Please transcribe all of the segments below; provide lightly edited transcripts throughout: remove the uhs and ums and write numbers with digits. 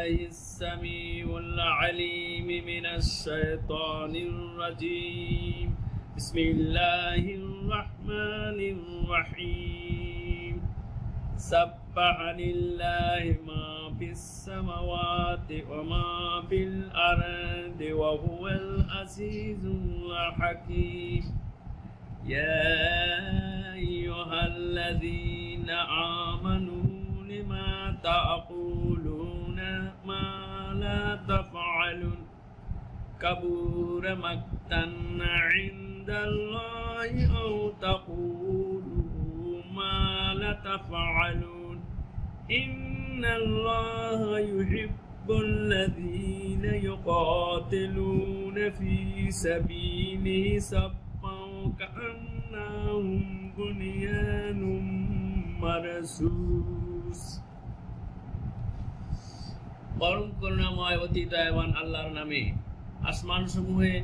بالله السميع العليم من الشيطان الرجيم بسم الله الرحمن الرحيم سبح لله ما في السماوات وما في الأرض وهو العزيز الحكيم يا أيها الذين آمنوا لما تقولون ما لا تفعلون كبر مقتا عند الله أو تقولوا ما لا تفعلون إن الله يحب الذين يقاتلون في سبيله صفا كأنهم بنيان مرصوص পরম করুণাময় অতি দয়াবান আল্লাহর নামে। আসমান সমূহে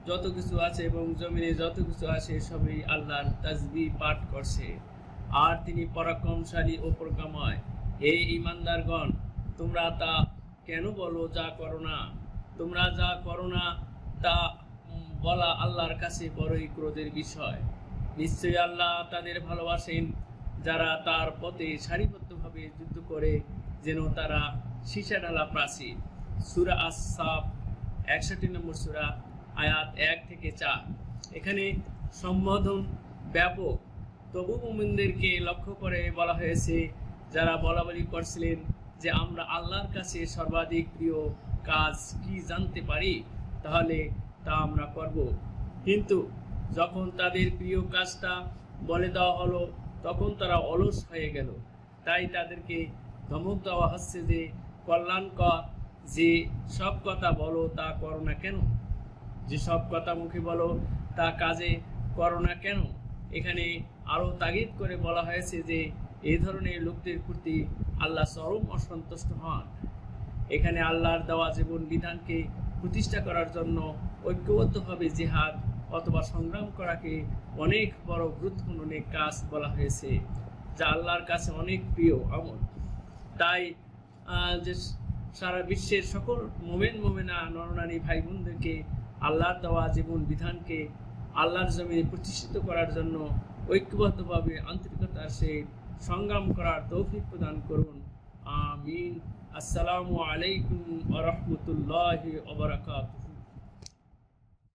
যত কিছু আছে এবং জমিনে যত কিছু আছে সবই আল্লাহর তাসবিহ পাঠ করছে, আর তিনি পরাক্রমশালী ও প্রজ্ঞাময়। হে ঈমানদারগণ, তোমরা তা কেন বলো যা করো না? তোমরা যা করো না তা বলা আল্লাহর কাছে বড়ই ক্রোধের বিষয়। নিশ্চয়ই আল্লাহ তাদের ভালোবাসেন যারা তার পথে সারিবদ্ধভাবে যুদ্ধ করে, যেন তারা সীসা ঢালা প্রাচীর। সূরা আস-সাফ 61 নম্বর সূরা, আয়াত 1 থেকে 4। এখানে সম্বোধন ব্যাপক, তবু মুমিনদেরকে লক্ষ্য করে বলা হয়েছে যারা বলাবলি করছিলেন যে আমরা আল্লাহর কাছে সর্বাধিক প্রিয় কাজ কি জানতে পারি, তাহলে তা আমরা করব। কিন্তু যখন তাদের প্রিয় কাজটা বলে দেওয়া হলো তখন তারা অলস হয়ে গেল। তাই তাদেরকে ধমক দেওয়া হচ্ছে যে কল্যাণকর যে সব কথা বলো তা করো না কেন? যে সব কথা মুখে বলো তা কাজে করো না কেন? এখানে আরো তাগিদ করে বলা হয়েছে যে এই ধরনের লোকদের প্রতি আল্লাহ চরম অসন্তুষ্ট হন। এখানে আল্লাহর দেওয়া জীবন বিধানকে প্রতিষ্ঠা করার জন্য ঐক্যবদ্ধভাবে জিহাদ অথবা সংগ্রাম করাকে অনেক বড় গুরুত্বপূর্ণ অনেক কাজ বলা হয়েছে, যা আল্লাহর কাছে অনেক প্রিয় আমল। তাই যে সারা বিশ্বের সকল মোমেন মোমেনা নরনারী ভাই বোনদেরকে আল্লাহর দেওয়া জীবন বিধানকে আল্লাহর জমিনে প্রতিষ্ঠিত করার জন্য ঐক্যবদ্ধভাবে আন্তরিকতার সহিত সংগ্রাম করার তৌফিক প্রদান করুন। আমিন। আসসালামু আলাইকুম ওয়া রাহমাতুল্লাহি ওয়া বারাকাতুহু।